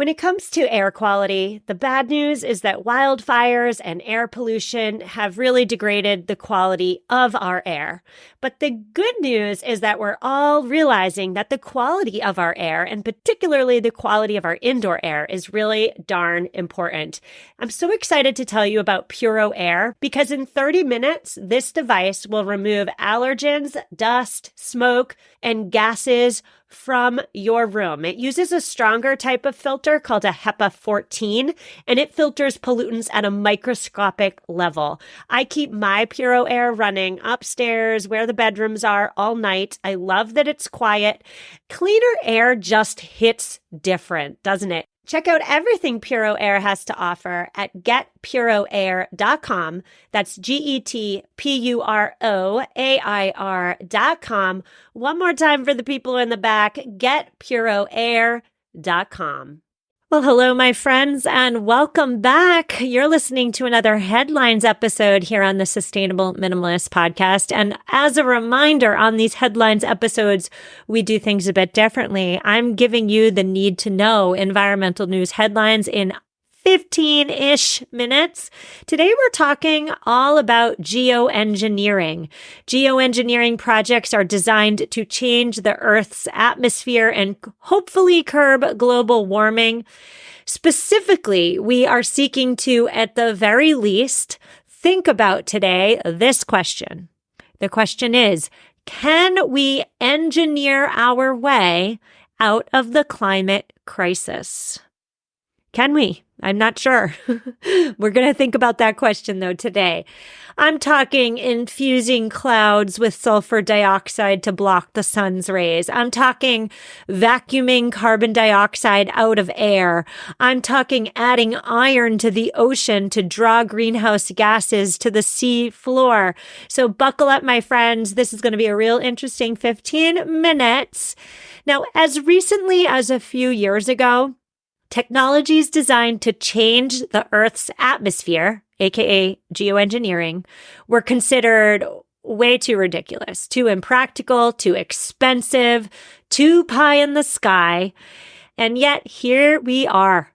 When it comes to air quality, the bad news is that wildfires and air pollution have really degraded the quality of our air. But the good news is that we're all realizing that the quality of our air, and particularly the quality of our indoor air, is really darn important. I'm so excited to tell you about Puro Air because in 30 minutes, this device will remove allergens, dust, smoke, and gases from your room. It uses a stronger type of filter called a HEPA 14, and it filters pollutants at a microscopic level. I keep my Puro Air running upstairs where the bedrooms are all night. I love that it's quiet. Cleaner air just hits different, doesn't it? Check out everything Puro Air has to offer at getpuroair.com. That's GETPUROAIR.com. One more time for the people in the back, getpuroair.com. Well, hello, my friends, and welcome back. You're listening to another Headlines episode here on the Sustainable Minimalist Podcast. And as a reminder, on these Headlines episodes, we do things a bit differently. I'm giving you the need to know environmental news headlines in 15-ish minutes. Today, we're talking all about geoengineering. Geoengineering projects are designed to change the Earth's atmosphere and hopefully curb global warming. Specifically, we are seeking to, at the very least, think about today this question. The question is, can we engineer our way out of the climate crisis? Can we? I'm not sure. We're going to think about that question, though, today. I'm talking infusing clouds with sulfur dioxide to block the sun's rays. I'm talking vacuuming carbon dioxide out of air. I'm talking adding iron to the ocean to draw greenhouse gases to the sea floor. So buckle up, my friends. This is going to be a real interesting 15 minutes. Now, as recently as a few years ago, technologies designed to change the Earth's atmosphere, aka geoengineering, were considered way too ridiculous, too impractical, too expensive, too pie in the sky. And yet here we are.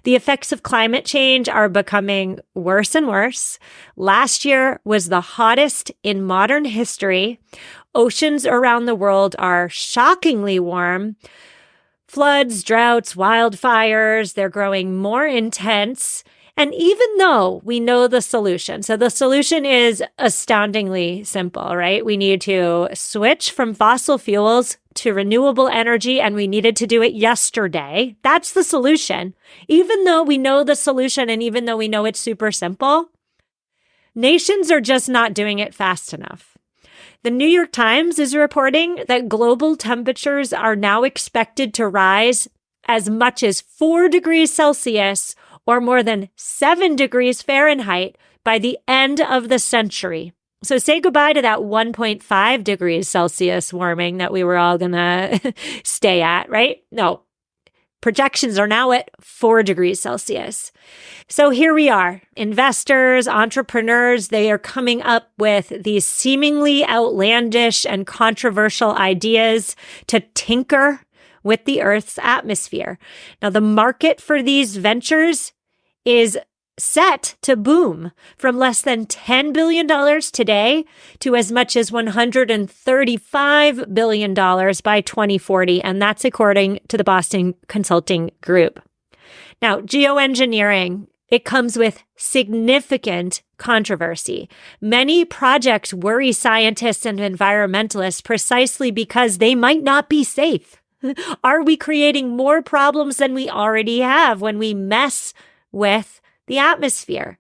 The effects of climate change are becoming worse and worse. Last year was the hottest in modern history. Oceans around the world are shockingly warm. Floods, droughts, wildfires, they're growing more intense. And even though we know the solution, so the solution is astoundingly simple, right? We need to switch from fossil fuels to renewable energy, and we needed to do it yesterday. That's the solution. Even though we know the solution and even though we know it's super simple, nations are just not doing it fast enough. The New York Times is reporting that global temperatures are now expected to rise as much as 4 degrees Celsius or more than 7 degrees Fahrenheit by the end of the century. So say goodbye to that 1.5 degrees Celsius warming that we were all going to stay at, right? No. Projections are now at 4 degrees Celsius. So here we are. Investors, entrepreneurs, they are coming up with these seemingly outlandish and controversial ideas to tinker with the Earth's atmosphere. Now, the market for these ventures is set to boom from less than $10 billion today to as much as $135 billion by 2040. And that's according to the Boston Consulting Group. Now, geoengineering, it comes with significant controversy. Many projects worry scientists and environmentalists precisely because they might not be safe. Are we creating more problems than we already have when we mess with the atmosphere?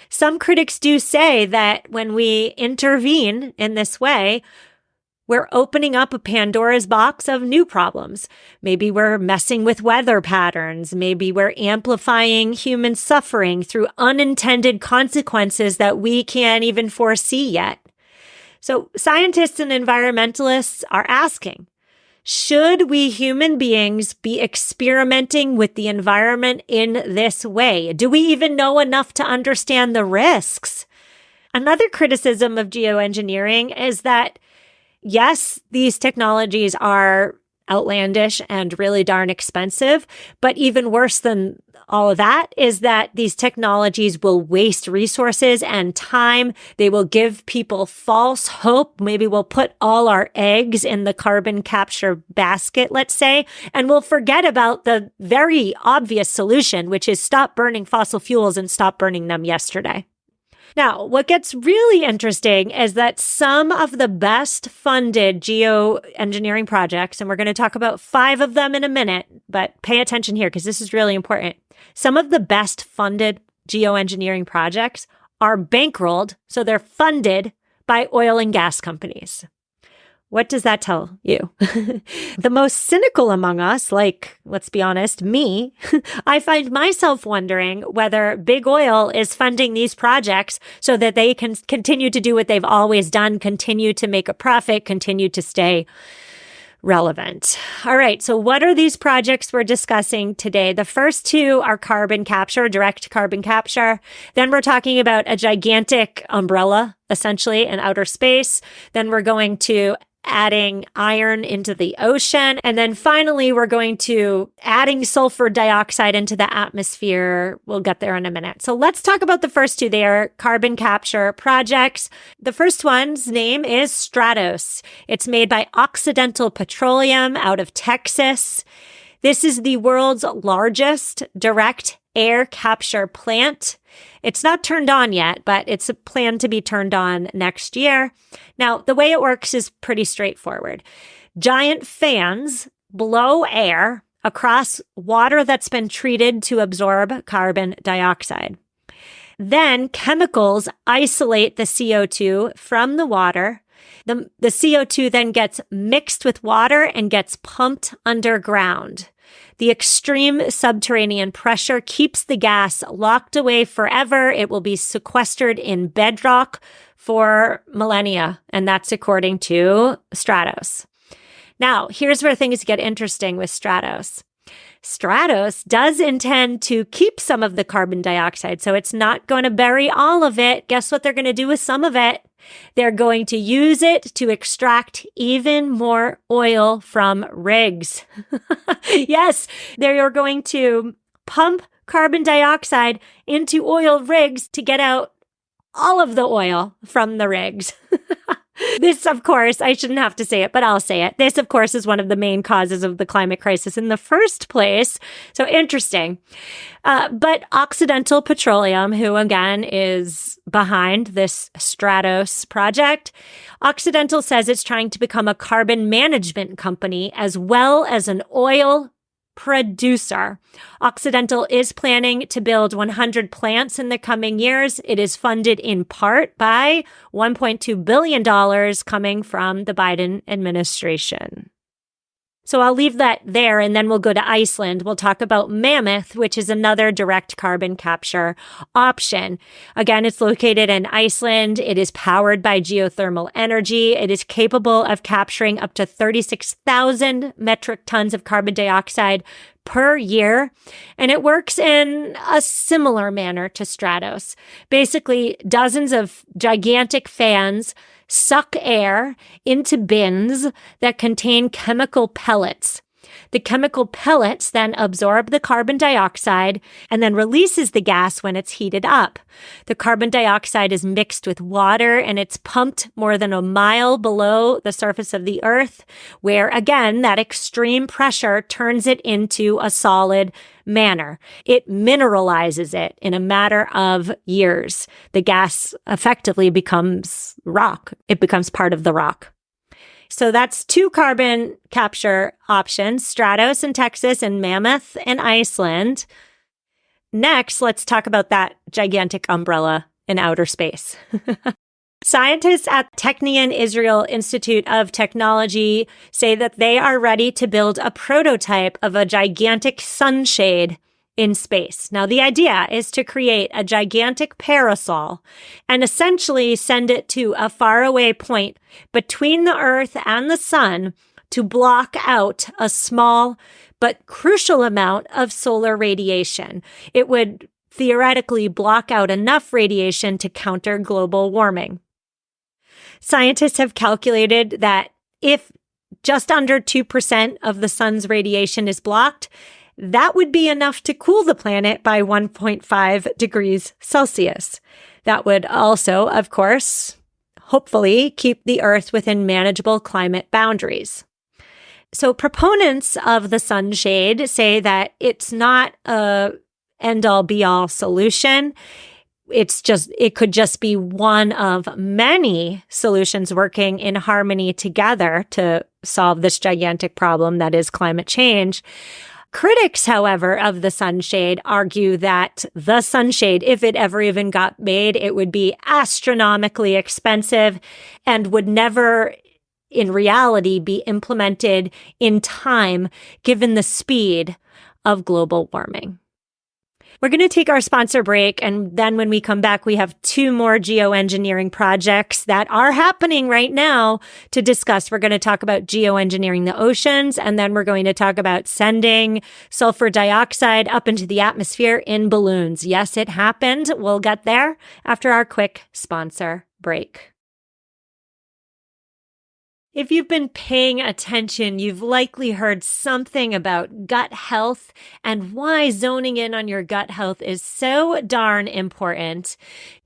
Some critics do say that when we intervene in this way, we're opening up a Pandora's box of new problems. Maybe we're messing with weather patterns. Maybe we're amplifying human suffering through unintended consequences that we can't even foresee yet. So scientists and environmentalists are asking, should we human beings be experimenting with the environment in this way? Do we even know enough to understand the risks? Another criticism of geoengineering is that, yes, these technologies are outlandish and really darn expensive. But even worse than all of that is that these technologies will waste resources and time. They will give people false hope. Maybe we'll put all our eggs in the carbon capture basket, let's say, and we'll forget about the very obvious solution, which is stop burning fossil fuels and stop burning them yesterday. Now, what gets really interesting is that some of the best funded geoengineering projects, and we're going to talk about 5 of them in a minute, but pay attention here because this is really important. Some of the best funded geoengineering projects are bankrolled, so they're funded by oil and gas companies. What does that tell you? The most cynical among us, like, let's be honest, me, I find myself wondering whether big oil is funding these projects so that they can continue to do what they've always done, continue to make a profit, continue to stay relevant. All right. So what are these projects we're discussing today? The first 2 are carbon capture, direct carbon capture. Then we're talking about a gigantic umbrella, essentially, in outer space. Then we're going to adding iron into the ocean. And then finally, we're going to adding sulfur dioxide into the atmosphere. We'll get there in a minute. So let's talk about the first 2. They are carbon capture projects. The first one's name is Stratos. It's made by Occidental Petroleum out of Texas. This is the world's largest direct air capture plant. It's not turned on yet, but it's planned to be turned on next year. Now, the way it works is pretty straightforward. Giant fans blow air across water that's been treated to absorb carbon dioxide. Then chemicals isolate the CO2 from the water. The CO2 then gets mixed with water and gets pumped underground. The extreme subterranean pressure keeps the gas locked away forever. It will be sequestered in bedrock for millennia, and that's according to Stratos. Now, here's where things get interesting with Stratos. Stratos does intend to keep some of the carbon dioxide, so it's not going to bury all of it. Guess what they're going to do with some of it? They're going to use it to extract even more oil from rigs. Yes, they are going to pump carbon dioxide into oil rigs to get out all of the oil from the rigs. This, of course, I shouldn't have to say it, but I'll say it. This, of course, is one of the main causes of the climate crisis in the first place. So interesting. But Occidental Petroleum, who again is behind this Stratos project, Occidental says it's trying to become a carbon management company as well as an oil producer. Occidental is planning to build 100 plants in the coming years. It is funded in part by $1.2 billion coming from the Biden administration. So I'll leave that there, and then we'll go to Iceland. We'll talk about Mammoth, which is another direct carbon capture option. Again, it's located in Iceland. It is powered by geothermal energy. It is capable of capturing up to 36,000 metric tons of carbon dioxide per year. And it works in a similar manner to Stratos. Basically, dozens of gigantic fans suck air into bins that contain chemical pellets. The chemical pellets then absorb the carbon dioxide and then releases the gas when it's heated up. The carbon dioxide is mixed with water and it's pumped more than a mile below the surface of the earth, where again, that extreme pressure turns it into a solid manner. It mineralizes it in a matter of years. The gas effectively becomes rock. It becomes part of the rock. So that's 2 carbon capture options, Stratos in Texas and Mammoth in Iceland. Next, let's talk about that gigantic umbrella in outer space. Scientists at Technion Israel Institute of Technology say that they are ready to build a prototype of a gigantic sunshade in space. Now, the idea is to create a gigantic parasol and essentially send it to a faraway point between the Earth and the sun to block out a small but crucial amount of solar radiation. It would theoretically block out enough radiation to counter global warming. Scientists have calculated that if just under 2% of the sun's radiation is blocked, that would be enough to cool the planet by 1.5 degrees Celsius. That would also, of course, hopefully keep the Earth within manageable climate boundaries. So proponents of the sunshade say that it's not a end-all be-all solution. It could just be one of many solutions working in harmony together to solve this gigantic problem that is climate change. Critics, however, of the sunshade argue that the sunshade, if it ever even got made, it would be astronomically expensive and would never, in reality, be implemented in time, given the speed of global warming. We're going to take our sponsor break, and then when we come back, we have 2 more geoengineering projects that are happening right now to discuss. We're going to talk about geoengineering the oceans, and then we're going to talk about sending sulfur dioxide up into the atmosphere in balloons. Yes, it happened. We'll get there after our quick sponsor break. If you've been paying attention, you've likely heard something about gut health and why zoning in on your gut health is so darn important.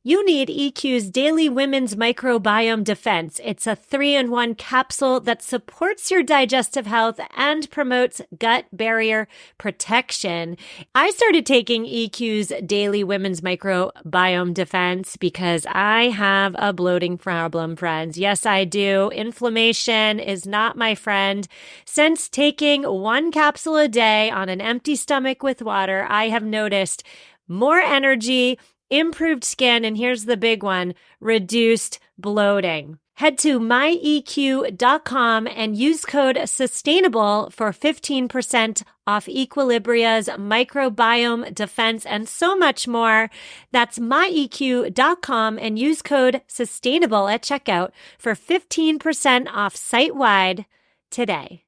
You need EQ's Daily Women's Microbiome Defense. It's a 3-in-1 capsule that supports your digestive health and promotes gut barrier protection. I started taking EQ's Daily Women's Microbiome Defense because I have a bloating problem, friends. Yes, I do. Inflammation is not my friend. Since taking 1 capsule a day on an empty stomach with water, I have noticed more energy, improved skin, and here's the big one, reduced bloating. Head to myeq.com and use code SUSTAINABLE for 15% off Equilibria's microbiome defense and so much more. That's myeq.com and use code SUSTAINABLE at checkout for 15% off site-wide today.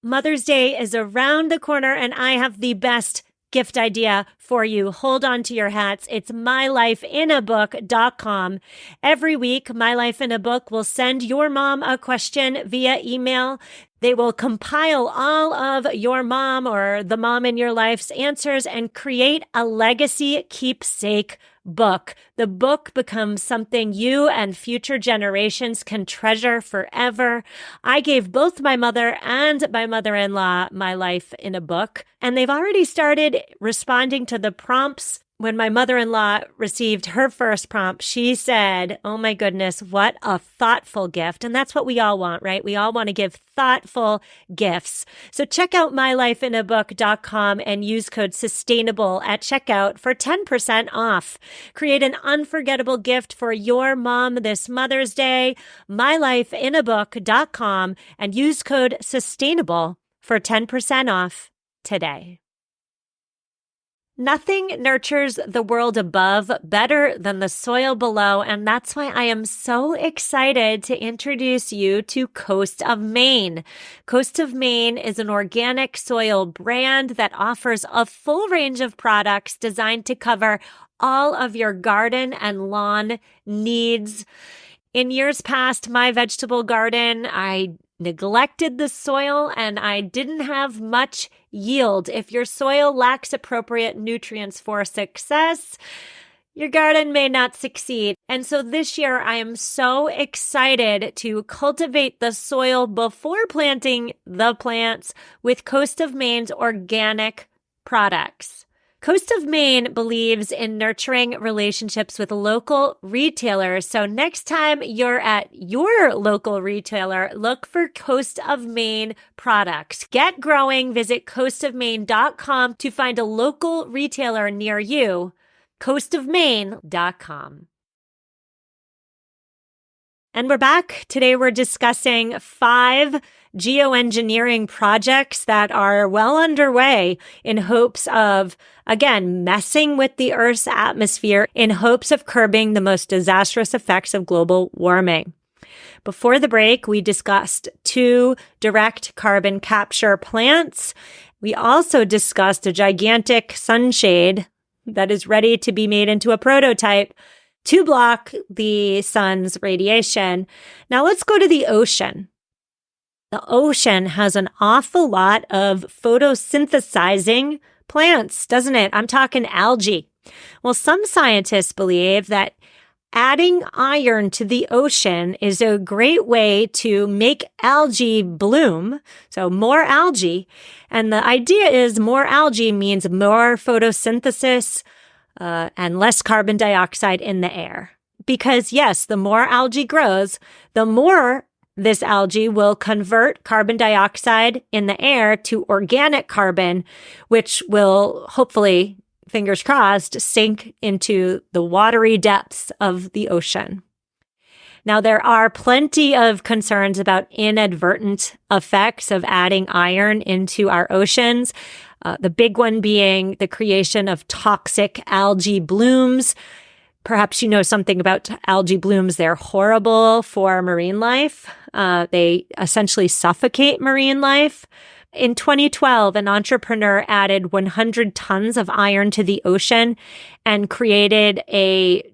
Mother's Day is around the corner, and I have the best gift idea for you. Hold on to your hats. It's mylifeinabook.com. Every week, My Life in a Book will send your mom a question via email. They will compile all of your mom or the mom in your life's answers and create a legacy keepsake book. The book becomes something you and future generations can treasure forever. I gave both my mother and my mother-in-law My Life in a Book, and they've already started responding to the prompts. When my mother-in-law received her first prompt, she said, "Oh my goodness, what a thoughtful gift." And that's what we all want, right? We all want to give thoughtful gifts. So check out mylifeinabook.com and use code SUSTAINABLE at checkout for 10% off. Create an unforgettable gift for your mom this Mother's Day. mylifeinabook.com and use code SUSTAINABLE for 10% off today. Nothing nurtures the world above better than the soil below, and that's why I am so excited to introduce you to Coast of Maine. Coast of Maine is an organic soil brand that offers a full range of products designed to cover all of your garden and lawn needs. In years past, my vegetable garden, I neglected the soil and I didn't have much yield. If your soil lacks appropriate nutrients for success, your garden may not succeed. And so this year, I am so excited to cultivate the soil before planting the plants with Coast of Maine's organic products. Coast of Maine believes in nurturing relationships with local retailers. So next time you're at your local retailer, look for Coast of Maine products. Get growing. Visit coastofmaine.com to find a local retailer near you. coastofmaine.com. And we're back. Today we're discussing 5 geoengineering projects that are well underway in hopes of, again, messing with the Earth's atmosphere in hopes of curbing the most disastrous effects of global warming. Before the break, we discussed 2 direct carbon capture plants. We also discussed a gigantic sunshade that is ready to be made into a prototype to block the sun's radiation. Now let's go to the ocean. The ocean has an awful lot of photosynthesizing plants, doesn't it? I'm talking algae. Well, some scientists believe that adding iron to the ocean is a great way to make algae bloom, so more algae. And the idea is more algae means more photosynthesis and less carbon dioxide in the air. Because yes, the more algae grows, the more this algae will convert carbon dioxide in the air to organic carbon, which will hopefully, fingers crossed, sink into the watery depths of the ocean. Now, there are plenty of concerns about inadvertent effects of adding iron into our oceans. The big one being the creation of toxic algae blooms. Perhaps you know something about algae blooms. They're horrible for marine life. They essentially suffocate marine life. In 2012, an entrepreneur added 100 tons of iron to the ocean and created a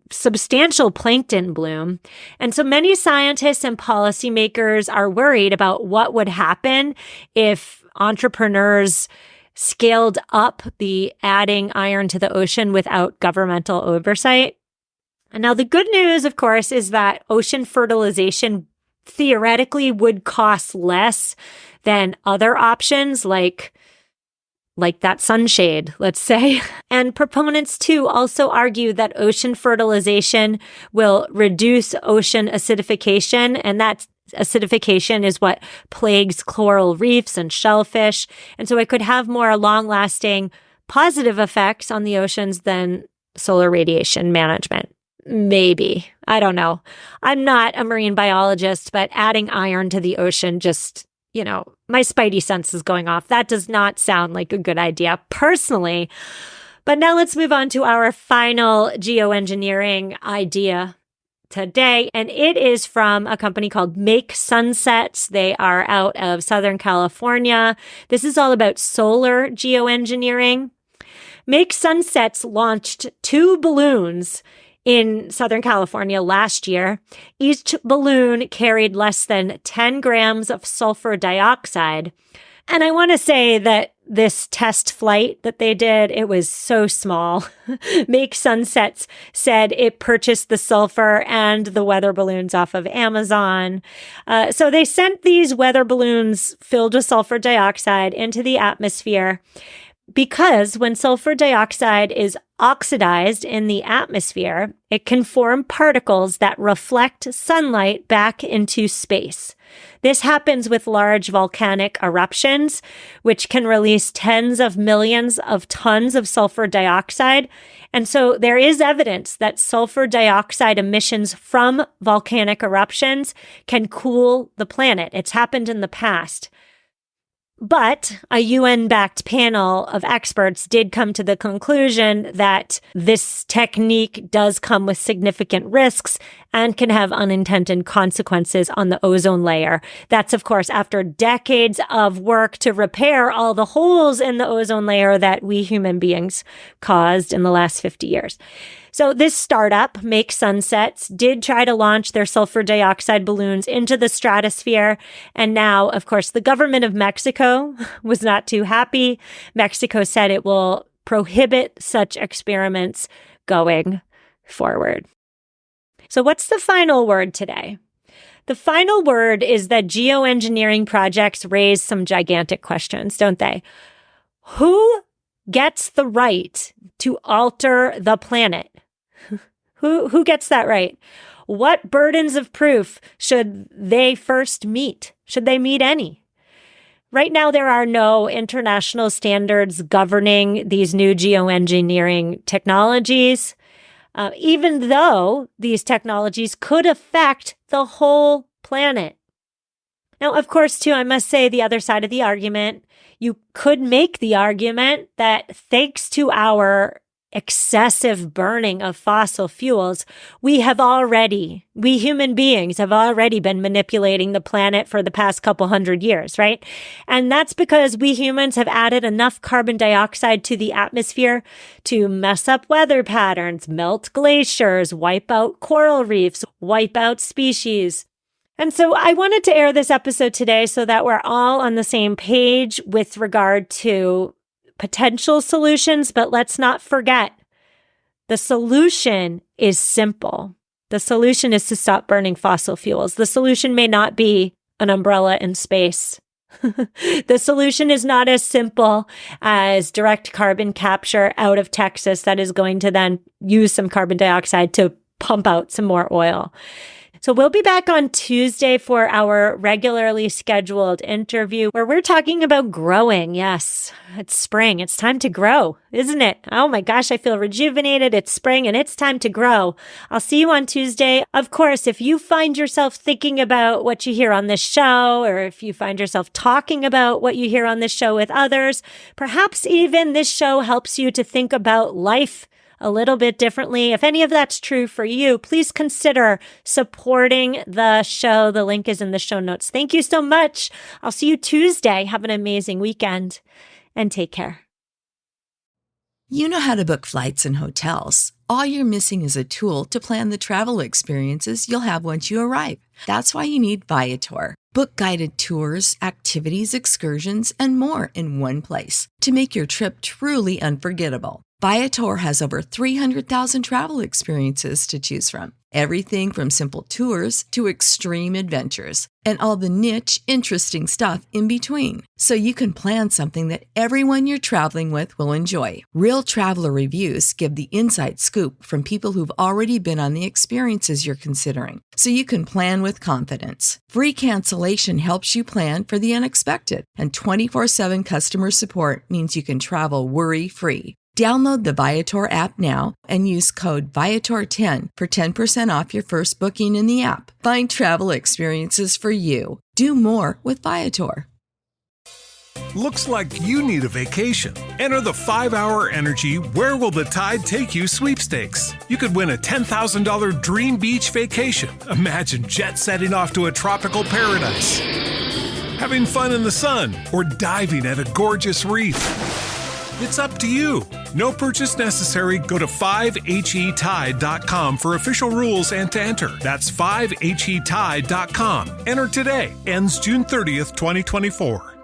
substantial plankton bloom. And so many scientists and policymakers are worried about what would happen if entrepreneurs scaled up the adding iron to the ocean without governmental oversight. And now the good news, of course, is that ocean fertilization theoretically would cost less than other options like that sunshade, let's say. And proponents too also argue that ocean fertilization will reduce ocean acidification, and that acidification is what plagues coral reefs and shellfish. And so it could have more long-lasting positive effects on the oceans than solar radiation management. Maybe. I don't know. I'm not a marine biologist, but adding iron to the ocean just, my spidey sense is going off. That does not sound like a good idea personally. But now let's move on to our final geoengineering idea today. And it is from a company called Make Sunsets. They are out of Southern California. This is all about solar geoengineering. Make Sunsets launched 2 balloons in Southern California last year. Each balloon carried less than 10 grams of sulfur dioxide. And I want to say that this test flight that they did, it was so small. Make Sunsets said it purchased the sulfur and the weather balloons off of Amazon. So they sent these weather balloons filled with sulfur dioxide into the atmosphere, because when sulfur dioxide is oxidized in the atmosphere, it can form particles that reflect sunlight back into space. This happens with large volcanic eruptions, which can release tens of millions of tons of sulfur dioxide. And so there is evidence that sulfur dioxide emissions from volcanic eruptions can cool the planet. It's happened in the past. But a UN-backed panel of experts did come to the conclusion that this technique does come with significant risks and can have unintended consequences on the ozone layer. That's, of course, after decades of work to repair all the holes in the ozone layer that we human beings caused in the last 50 years. So this startup, Make Sunsets, did try to launch their sulfur dioxide balloons into the stratosphere. And now, of course, the government of Mexico was not too happy. Mexico said it will prohibit such experiments going forward. So what's the final word today? The final word is that geoengineering projects raise some gigantic questions, don't they? Who gets the right to alter the planet? Who gets that right? What burdens of proof should they first meet? Should they meet any? Right now, there are no international standards governing these new geoengineering technologies, even though these technologies could affect the whole planet. Now, of course, too, I must say the other side of the argument, you could make the argument that thanks to our excessive burning of fossil fuels, we human beings have already been manipulating the planet for the past couple hundred years, right? And that's because we humans have added enough carbon dioxide to the atmosphere to mess up weather patterns, melt glaciers, wipe out coral reefs, wipe out species. And so I wanted to air this episode today so that we're all on the same page with regard to potential solutions, but let's not forget the solution is simple. The solution is to stop burning fossil fuels. The solution may not be an umbrella in space. The solution is not as simple as direct carbon capture out of Texas that is going to then use some carbon dioxide to pump out some more oil. So we'll be back on Tuesday for our regularly scheduled interview where we're talking about growing. Yes, it's spring. It's time to grow, isn't it? Oh my gosh, I feel rejuvenated. It's spring and it's time to grow. I'll see you on Tuesday. Of course, if you find yourself thinking about what you hear on this show, or if you find yourself talking about what you hear on this show with others, perhaps even this show helps you to think about life a little bit differently. If any of that's true for you, please consider supporting the show. The link is in the show notes. Thank you so much. I'll see you Tuesday. Have an amazing weekend and take care. You know how to book flights and hotels. All you're missing is a tool to plan the travel experiences you'll have once you arrive. That's why you need Viator. Book guided tours, activities, excursions, and more in one place to make your trip truly unforgettable. Viator has over 300,000 travel experiences to choose from. Everything from simple tours to extreme adventures and all the niche, interesting stuff in between. So you can plan something that everyone you're traveling with will enjoy. Real traveler reviews give the inside scoop from people who've already been on the experiences you're considering. So you can plan with confidence. Free cancellation helps you plan for the unexpected. And 24/7 customer support means you can travel worry-free. Download the Viator app now and use code Viator10 for 10% off your first booking in the app. Find travel experiences for you. Do more with Viator. Looks like you need a vacation. Enter the 5-Hour Energy Where Will the Tide Take You sweepstakes. You could win a $10,000 dream beach vacation. Imagine jet setting off to a tropical paradise, having fun in the sun, or diving at a gorgeous reef. It's up to you. No purchase necessary. Go to 5HETide.com for official rules and to enter. That's 5HETide.com. Enter today. Ends June 30th, 2024.